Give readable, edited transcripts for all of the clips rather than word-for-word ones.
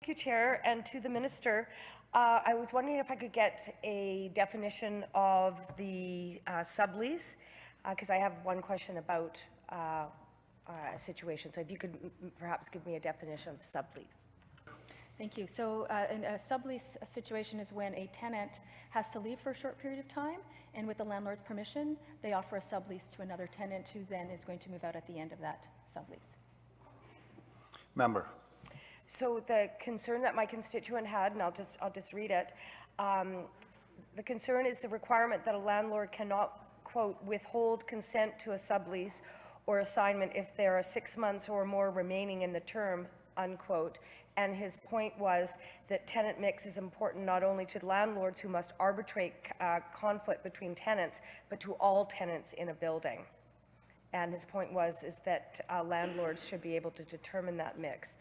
Thank you, Chair, and to the Minister. I was wondering if I could get a definition of the sublease, because I have one question about a situation. So if you could perhaps give me a definition of sublease. Thank you. So in a sublease situation is when a tenant has to leave for a short period of time, and with the landlord's permission, they offer a sublease to another tenant who then is going to move out at the end of that sublease. Member. So the concern that my constituent had, and I'll just read it, the concern is the requirement that a landlord cannot, quote, withhold consent to a sublease or assignment if there are 6 months or more remaining in the term, unquote. And his point was that tenant mix is important not only to landlords who must arbitrate conflict between tenants, but to all tenants in a building. And his point is that landlords should be able to determine that mix.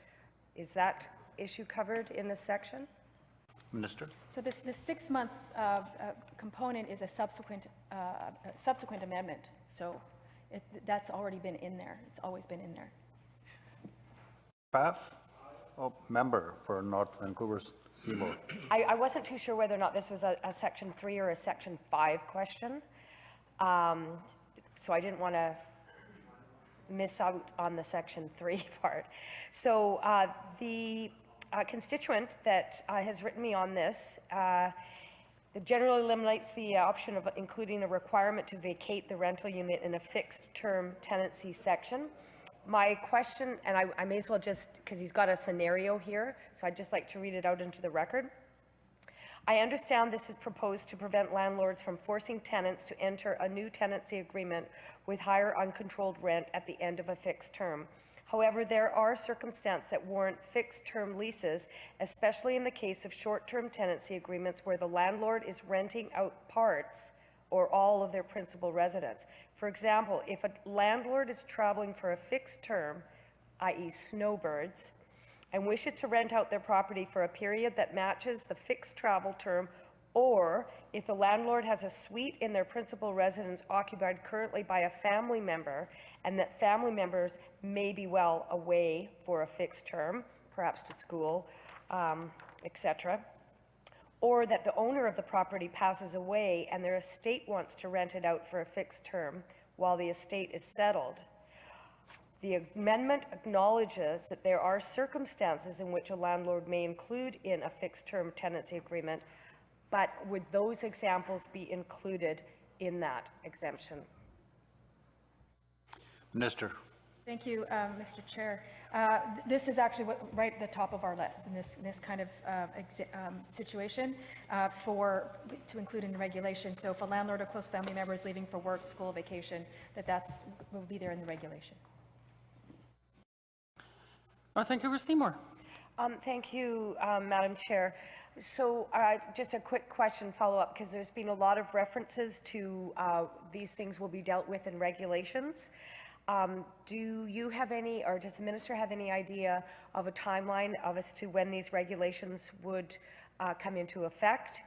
Is that issue covered in this section? Minister. So this 6-month component is a subsequent amendment. So that's already been in there. It's always been in there. Pass. Oh, member for North Vancouver Seymour. I wasn't too sure whether or not this was a Section 3 or a Section 5 question. So I didn't want to miss out on the Section 3 part. So the constituent that has written me on this, it generally eliminates the option of including a requirement to vacate the rental unit in a fixed term tenancy section. My question, and I may as well just, because he's got a scenario here, so I'd just like to read it out into the record. I understand this is proposed to prevent landlords from forcing tenants to enter a new tenancy agreement with higher uncontrolled rent at the end of a fixed term. However, there are circumstances that warrant fixed term leases, especially in the case of short-term tenancy agreements where the landlord is renting out parts or all of their principal residence. For example, if a landlord is traveling for a fixed term, i.e. snowbirds, and wishes to rent out their property for a period that matches the fixed travel term, or if the landlord has a suite in their principal residence occupied currently by a family member, and that family members may be well away for a fixed term, perhaps to school, etc., or that the owner of the property passes away and their estate wants to rent it out for a fixed term while the estate is settled. The amendment acknowledges that there are circumstances in which a landlord may include in a fixed term tenancy agreement, but would those examples be included in that exemption? Minister. Thank you, Mr. Chair. This is actually right at the top of our list in this kind of situation to include in the regulation. So if a landlord or close family member is leaving for work, school, vacation, that will be there in the regulation. North Vancouver Seymour. Thank you, Madam Chair. So just a quick question follow-up, because there's been a lot of references to these things will be dealt with in regulations. Do you have any, or does the Minister have any idea of a timeline as to when these regulations would come into effect,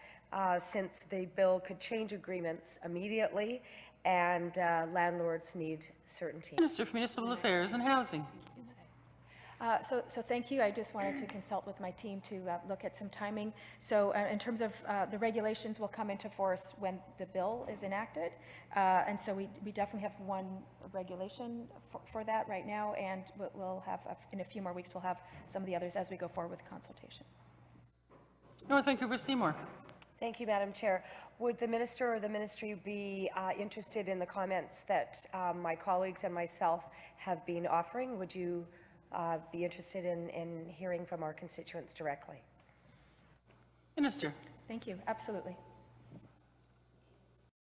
since the bill could change agreements immediately and landlords need certainty? Minister for Municipal Affairs and Housing. So thank you. I just wanted to consult with my team to look at some timing. So in terms of the regulations will come into force when the bill is enacted. And so we definitely have one regulation for that right now. And we'll have, in a few more weeks, we'll have some of the others as we go forward with consultation. North Vancouver Seymour. Thank you, Madam Chair. Would the Minister or the Ministry be interested in the comments that my colleagues and myself have been offering? Would you be interested in hearing from our constituents directly? Minister. Thank you. Absolutely.